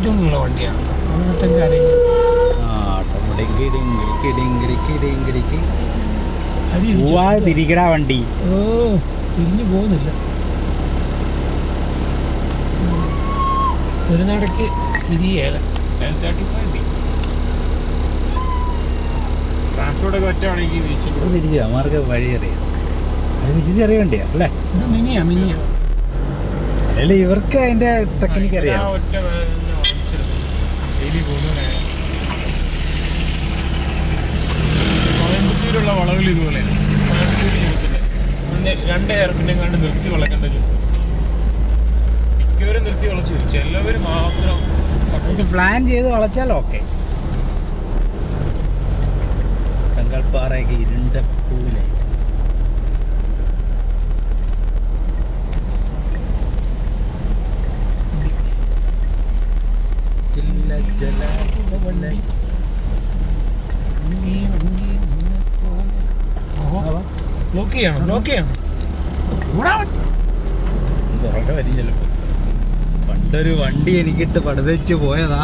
ട്യൂണുള്ള വണ്ടിയാണ്. ഓട്ടോക്കാരെയും തിരികട വണ്ടി തിരിഞ്ഞു പോകുന്നില്ല. ഒരു നടക്ക് തിരിയേല. ട്രാൻസ്പോർട്ടൊക്കെ ഒറ്റ വഴിക്ക് തിരിച്ചു അവർക്ക് വഴി അറിയാം. അത് ചെറിയ വണ്ടിയാ അല്ലേ? മിനിയാ അല്ല, ഇവർക്ക് അതിന്റെ ടെക്നിക്ക് അറിയാം. കോയമ്പത്തൂരുള്ള വളവിൽ ഇതുപോലെ രണ്ട് പിന്നെ കണ്ട് നിർത്തി വളക്കേണ്ടത്. മിക്കവരും നിർത്തി വളച്ചു, ചിലവർ മാത്രം പ്ലാൻ ചെയ്ത് വളച്ചാൽ ഓക്കെ. തങ്കൾപ്പാറയൊക്കെ ഇരുണ്ട പൂവിലായി. ബ്ലോക്ക് ചെയ്യണം. പുറകെ വരും ചിലപ്പോ. പണ്ടൊരു വണ്ടി എനിക്കിട്ട് പടുതച്ച് പോയതാ.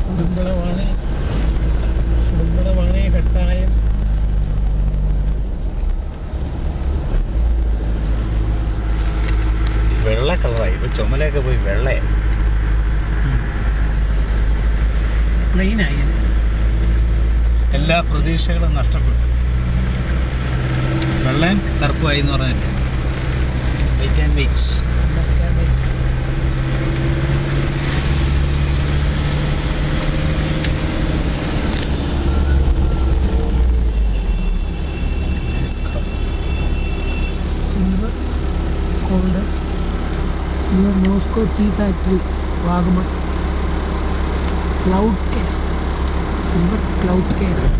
കുടുംബളമാണ് കട്ടായം. വെള്ള കളറായി ഇപ്പൊ. ചുമലൊക്കെ പോയി വെള്ളയായി, പ്ലെയിനായി. എല്ലാ പ്രതീക്ഷകളും നഷ്ടപ്പെട്ടു. വെള്ളയും കറുപ്പുമായി എന്ന് പറഞ്ഞില്ലേ. Wait and wait. Silver called near Moscow Tea Factory, Wagman. Cloud cast, silver cloud cast.